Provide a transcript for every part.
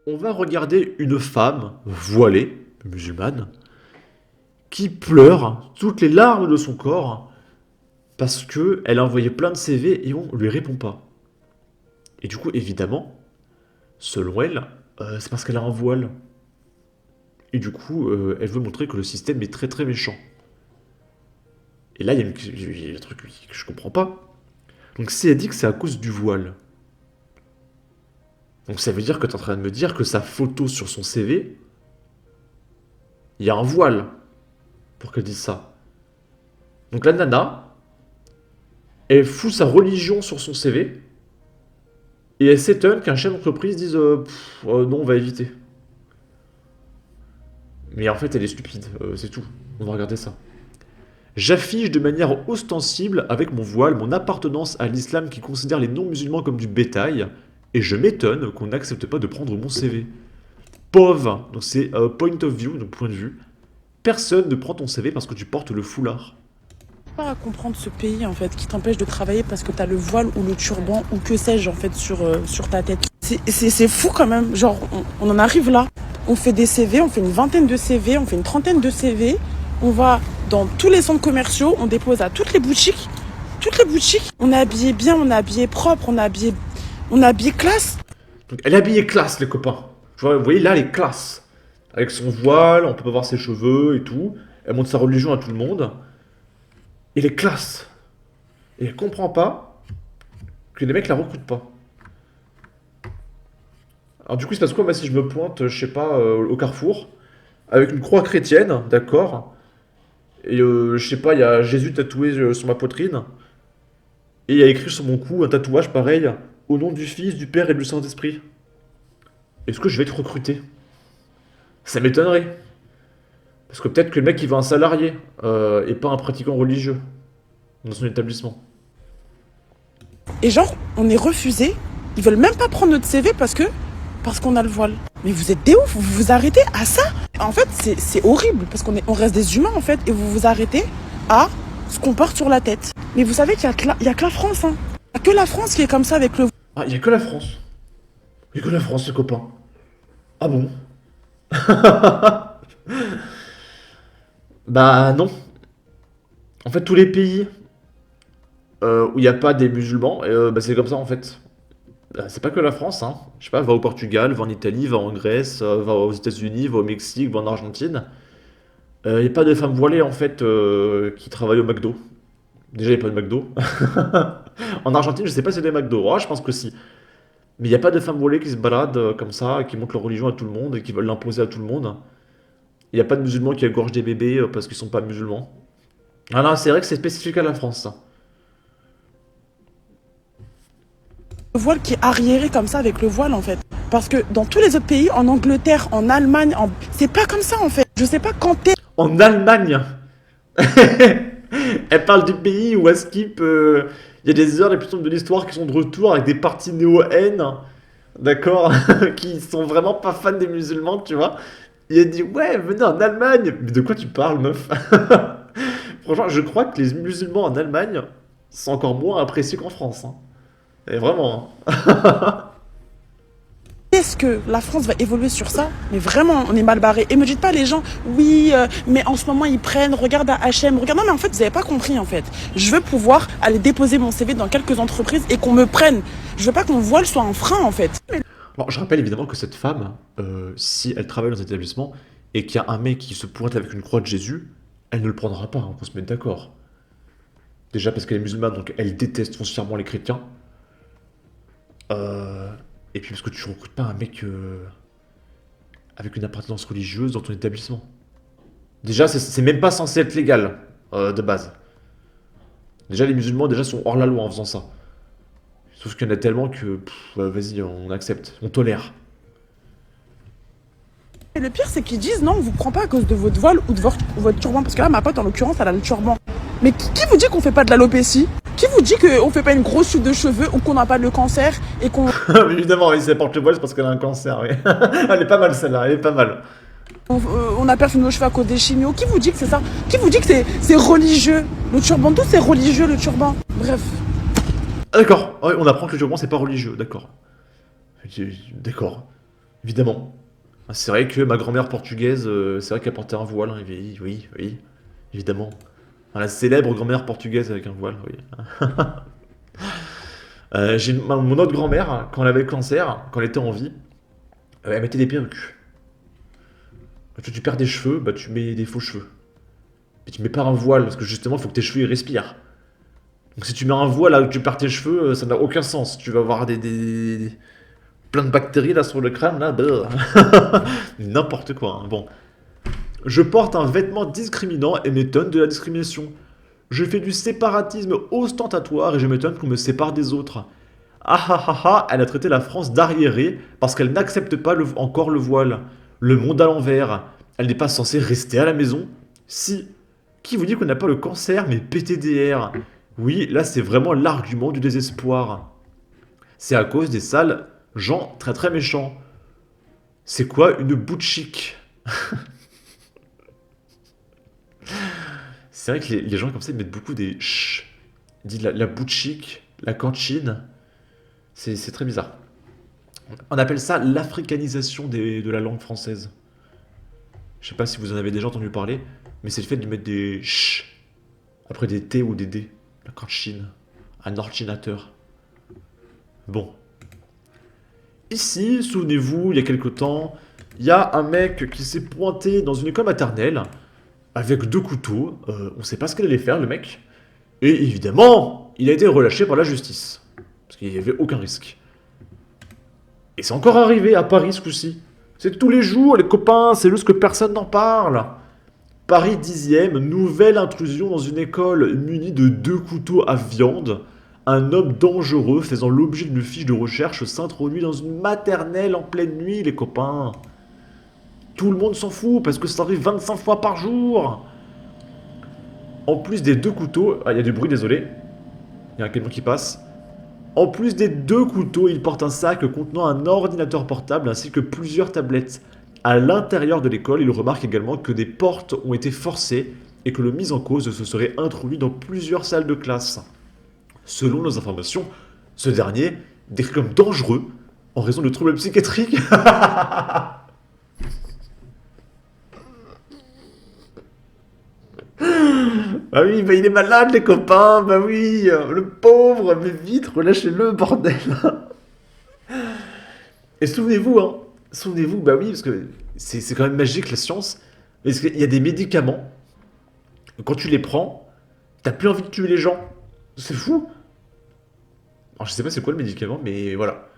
on va regarder une femme voilée, musulmane, qui pleure toutes les larmes de son corps parce que elle a envoyé plein de CV et on lui répond pas. Et du coup, évidemment, selon elle, c'est parce qu'elle a un voile. Et du coup, elle veut montrer que le système est très très méchant. Et là, il y a un truc que je comprends pas. Donc si elle dit que c'est à cause du voile, donc ça veut dire que tu es en train de me dire que sa photo sur son CV, il y a un voile pour qu'elle dise ça. Donc la nana, elle fout sa religion sur son CV et elle s'étonne qu'un chef d'entreprise dise non, on va éviter. Mais en fait, elle est stupide, c'est tout. On va regarder ça. J'affiche de manière ostensible avec mon voile mon appartenance à l'islam qui considère les non-musulmans comme du bétail, et je m'étonne qu'on n'accepte pas de prendre mon CV. Pauvre, donc c'est point of view, donc point de vue. Personne ne prend ton CV parce que tu portes le foulard. Pas à comprendre ce pays en fait qui t'empêche de travailler parce que t'as le voile ou le turban ou que sais-je en fait sur ta tête. C'est fou quand même, genre on en arrive là. On fait des CV, on fait une vingtaine de CV, on fait une trentaine de CV. On va dans tous les centres commerciaux, on dépose à toutes les boutiques. Toutes les boutiques, on est habillé bien, on est habillé propre, on est habillé classe. Donc elle est habillée classe, les copains. Vous voyez, là, elle est classe. Avec son voile, on peut pas voir ses cheveux et tout. Elle montre sa religion à tout le monde. Elle est classe. Et elle comprend pas que les mecs la recrutent pas. Alors du coup, il se passe quoi, moi, si je me pointe, je sais pas, au carrefour, avec une croix chrétienne, d'accord, et je sais pas, il y a Jésus tatoué sur ma poitrine, et il y a écrit sur mon cou un tatouage pareil, au nom du Fils, du Père et du Saint-Esprit. Est-ce que je vais être recruté? Ça m'étonnerait. Parce que peut-être que le mec, il veut un salarié, et pas un pratiquant religieux, dans son établissement. Et genre, on est refusé. Ils veulent même pas prendre notre CV parce qu'on a le voile. Mais vous êtes des ouf, vous vous arrêtez à ça. En fait, c'est horrible parce on reste des humains en fait et vous vous arrêtez à ce qu'on porte sur la tête. Mais vous savez qu'il y a que la France, hein. Il y a que la France qui est comme ça avec le voile. Ah, il y a que la France. Il y a que la France, les copains. Ah bon? Bah non. En fait, tous les pays où il n'y a pas des musulmans, bah, c'est comme ça en fait. C'est pas que la France, hein. Je sais pas, va au Portugal, va en Italie, va en Grèce, va aux États-Unis, va au Mexique, va en Argentine. Il n'y a pas de femmes voilées en fait qui travaillent au McDo. Déjà, il n'y a pas de McDo. En Argentine, je sais pas si c'est des McDo. Oh, je pense que si. Mais il n'y a pas de femmes voilées qui se baladent comme ça, qui montrent leur religion à tout le monde et qui veulent l'imposer à tout le monde. Il n'y a pas de musulmans qui égorgent des bébés parce qu'ils sont pas musulmans. Ah non, c'est vrai que c'est spécifique à la France, ça. Le voile qui est arriéré comme ça avec le voile en fait. Parce que dans tous les autres pays, en Angleterre, en Allemagne, c'est pas comme ça en fait. Je sais pas quand t'es. En Allemagne. Elle parle du pays où à Skip, il y a des heures les plus sombres de l'histoire qui sont de retour avec des partis néo-haine, d'accord, qui sont vraiment pas fans des musulmans, tu vois. Il a dit ouais, venez en Allemagne. Mais de quoi tu parles, meuf? Franchement, je crois que les musulmans en Allemagne sont encore moins appréciés qu'en France, hein. Et vraiment, hein. Est-ce que la France va évoluer sur ça? Mais vraiment, on est mal barré. Et me dites pas les gens, oui, mais en ce moment ils prennent, regarde à H&M, regarde. Non mais en fait, vous avez pas compris en fait. Je veux pouvoir aller déposer mon CV dans quelques entreprises et qu'on me prenne. Je veux pas que mon voile soit un frein en fait. Bon, je rappelle évidemment que cette femme, si elle travaille dans un établissement et qu'il y a un mec qui se pointe avec une croix de Jésus, elle ne le prendra pas, hein, on peut se mettre d'accord. Déjà parce qu'elle est musulmane, donc elle déteste foncièrement les chrétiens. Euh, et puis parce que tu recrutes pas un mec avec une appartenance religieuse dans ton établissement. Déjà, c'est même pas censé être légal de base. Déjà, les musulmans déjà sont hors la loi en faisant ça. Sauf qu'il y en a tellement que, vas-y, on accepte, on tolère. Et le pire, c'est qu'ils disent non, on vous prend pas à cause de votre voile ou de votre turban. Parce que là, ma pote, en l'occurrence, elle a le turban. Mais qui vous dit qu'on fait pas de l'alopécie? Qui vous dit qu'on fait pas une grosse chute de cheveux ou qu'on n'a pas le cancer et qu'on Évidemment, oui, si elle porte le voile, c'est parce qu'elle a un cancer, oui. Elle est pas mal celle-là, elle est pas mal. on a perdu nos cheveux à cause des chimios? Qui vous dit que c'est ça? Qui vous dit que c'est religieux? Le turban, tout c'est religieux, le turban. Bref. Ah, d'accord, ouais, on apprend que le turban c'est pas religieux, d'accord. D'accord. évidemment. C'est vrai que ma grand-mère portugaise, c'est vrai qu'elle portait un voile, hein, oui, oui, oui, évidemment. Enfin, la célèbre grand-mère portugaise avec un voile, oui. Mon autre grand-mère, quand elle avait le cancer, quand elle était en vie, elle mettait des perruques. Quand tu perds des cheveux, bah tu mets des faux cheveux. Mais tu mets pas un voile, parce que justement, il faut que tes cheveux ils respirent. Donc si tu mets un voile là où tu perds tes cheveux, ça n'a aucun sens. Tu vas avoir plein de bactéries là sur le crâne, là. N'importe quoi, hein. Bon. Je porte un vêtement discriminant et m'étonne de la discrimination. Je fais du séparatisme ostentatoire et je m'étonne qu'on me sépare des autres. Ah ah ah ah, elle a traité la France d'arriérée parce qu'elle n'accepte pas encore le voile. Le monde à l'envers. Elle n'est pas censée rester à la maison. Si. Qui vous dit qu'on n'a pas le cancer mais PTDR? Oui, là c'est vraiment l'argument du désespoir. C'est à cause des sales gens très très méchants. C'est quoi une bout chic? C'est vrai que les gens comme ça ils mettent beaucoup des ch. Ils disent la bout chic, la cantine. C'est très bizarre. On appelle ça l'africanisation de la langue française. Je sais pas si vous en avez déjà entendu parler, mais c'est le fait de mettre des ch après des t ou des d. La cantine. Un ordinateur. Bon. Ici, souvenez-vous, il y a quelque temps, il y a un mec qui s'est pointé dans une école maternelle avec deux couteaux. On sait pas ce qu'il allait faire, le mec. Et évidemment, il a été relâché par la justice. Parce qu'il n'y avait aucun risque. Et c'est encore arrivé à Paris ce coup-ci. C'est tous les jours, les copains, c'est juste que personne n'en parle. Paris 10e, nouvelle intrusion dans une école munie de deux couteaux à viande. Un homme dangereux faisant l'objet d'une fiche de recherche s'introduit dans une maternelle en pleine nuit, les copains. Tout le monde s'en fout parce que ça arrive 25 fois par jour. En plus des deux couteaux... Ah, il y a du bruit, désolé. Il y a un camion qui passe. En plus des deux couteaux, il porte un sac contenant un ordinateur portable ainsi que plusieurs tablettes. À l'intérieur de l'école, il remarque également que des portes ont été forcées et que le mis en cause se serait introduit dans plusieurs salles de classe. Selon nos informations, ce dernier, décrit comme dangereux en raison de troubles psychiatriques. Bah oui, bah il est malade les copains, bah oui, le pauvre, mais vite, relâchez-le, bordel. Et souvenez-vous, hein, souvenez-vous, bah oui, parce que c'est quand même magique la science, parce qu'il y a des médicaments, quand tu les prends, t'as plus envie de tuer les gens. C'est fou. Alors je sais pas c'est quoi le médicament, mais voilà.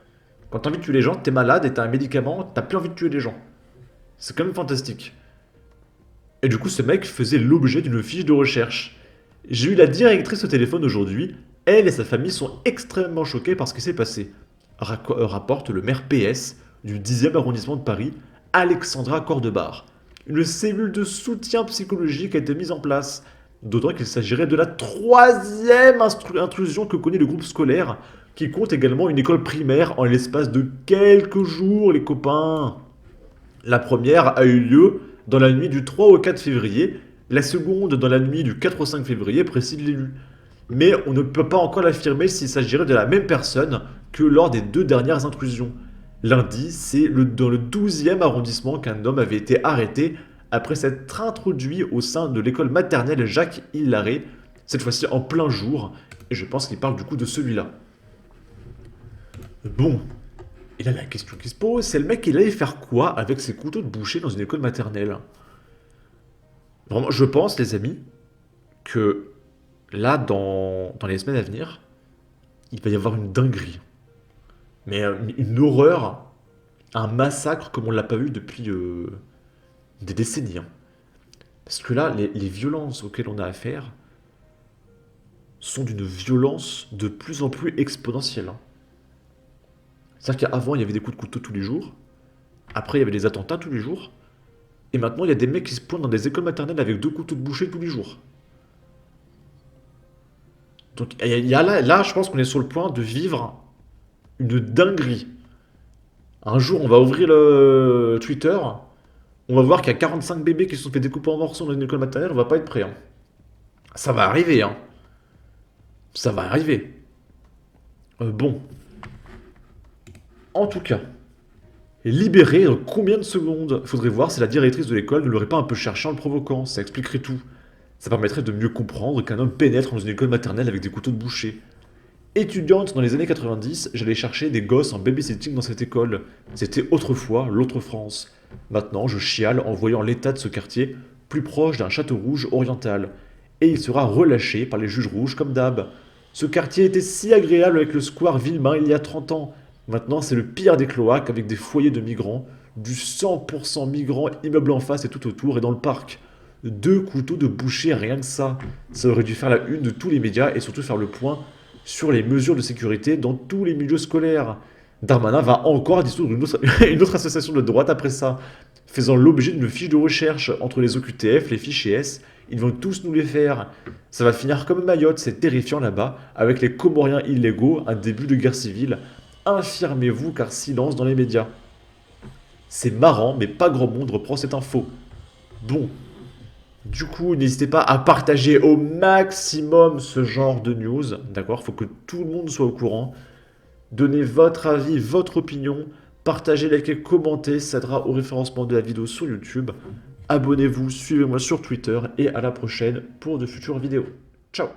Quand t'as envie de tuer les gens, t'es malade et t'as un médicament, t'as plus envie de tuer les gens. C'est quand même fantastique. Et du coup, ce mec faisait l'objet d'une fiche de recherche. J'ai eu la directrice au téléphone aujourd'hui. Elle et sa famille sont extrêmement choqués par ce qui s'est passé. Rapporte le maire PS du 10e arrondissement de Paris, Alexandra Cordebar. Une cellule de soutien psychologique a été mise en place. D'autant qu'il s'agirait de la troisième intrusion que connaît le groupe scolaire, qui compte également une école primaire en l'espace de quelques jours, les copains. La première a eu lieu dans la nuit du 3 au 4 février, la seconde dans la nuit du 4 au 5 février, précise l'élu. Mais on ne peut pas encore l'affirmer s'il s'agirait de la même personne que lors des deux dernières intrusions. Lundi, c'est dans le 12e arrondissement qu'un homme avait été arrêté après s'être introduit au sein de l'école maternelle Jacques Hilaré, cette fois-ci en plein jour, et je pense qu'il parle du coup de celui-là. Bon, et là la question qui se pose, c'est le mec il allait faire quoi avec ses couteaux de boucher dans une école maternelle? Vraiment, je pense les amis, que là dans les semaines à venir, il va y avoir une dinguerie. Mais une horreur, un massacre comme on l'a pas vu depuis des décennies, hein. Parce que là, les violences auxquelles on a affaire sont d'une violence de plus en plus exponentielle, hein. C'est-à-dire qu'avant, il y avait des coups de couteau tous les jours. Après, il y avait des attentats tous les jours. Et maintenant, il y a des mecs qui se pointent dans des écoles maternelles avec deux couteaux de boucher tous les jours. Donc, là, je pense qu'on est sur le point de vivre une dinguerie. Un jour, on va ouvrir le Twitter. On va voir qu'il y a 45 bébés qui se sont fait découper en morceaux dans une école maternelle. On va pas être prêt, hein. Ça va arriver, hein. Ça va arriver. Bon. En tout cas, Et libéré dans combien de secondes? Faudrait voir si la directrice de l'école ne l'aurait pas un peu cherché en le provoquant, ça expliquerait tout. Ça permettrait de mieux comprendre qu'un homme pénètre dans une école maternelle avec des couteaux de boucher. Étudiante dans les années 90, j'allais chercher des gosses en babysitting dans cette école. C'était autrefois l'autre France. Maintenant, je chiale en voyant l'état de ce quartier, plus proche d'un château rouge oriental. Et il sera relâché par les juges rouges comme d'hab. Ce quartier était si agréable avec le square Villemain il y a 30 ans. Maintenant, c'est le pire des cloaques avec des foyers de migrants, du 100% migrants, immeubles en face et tout autour et dans le parc. Deux couteaux de boucher, rien que ça. Ça aurait dû faire la une de tous les médias et surtout faire le point sur les mesures de sécurité dans tous les milieux scolaires. Darmanin va encore dissoudre une autre association de droite après ça, faisant l'objet d'une fiche de recherche entre les OQTF, les fichiers S. Ils vont tous nous les faire. Ça va finir comme Mayotte, c'est terrifiant là-bas, avec les Comoriens illégaux, un début de guerre civile. Infirmez-vous car silence dans les médias. C'est marrant, mais pas grand monde reprend cette info. Bon, du coup, n'hésitez pas à partager au maximum ce genre de news, d'accord? Faut que tout le monde soit au courant. Donnez votre avis, votre opinion, partagez, likez, commentez, ça aidera au référencement de la vidéo sur YouTube. Abonnez-vous, suivez-moi sur Twitter et à la prochaine pour de futures vidéos. Ciao!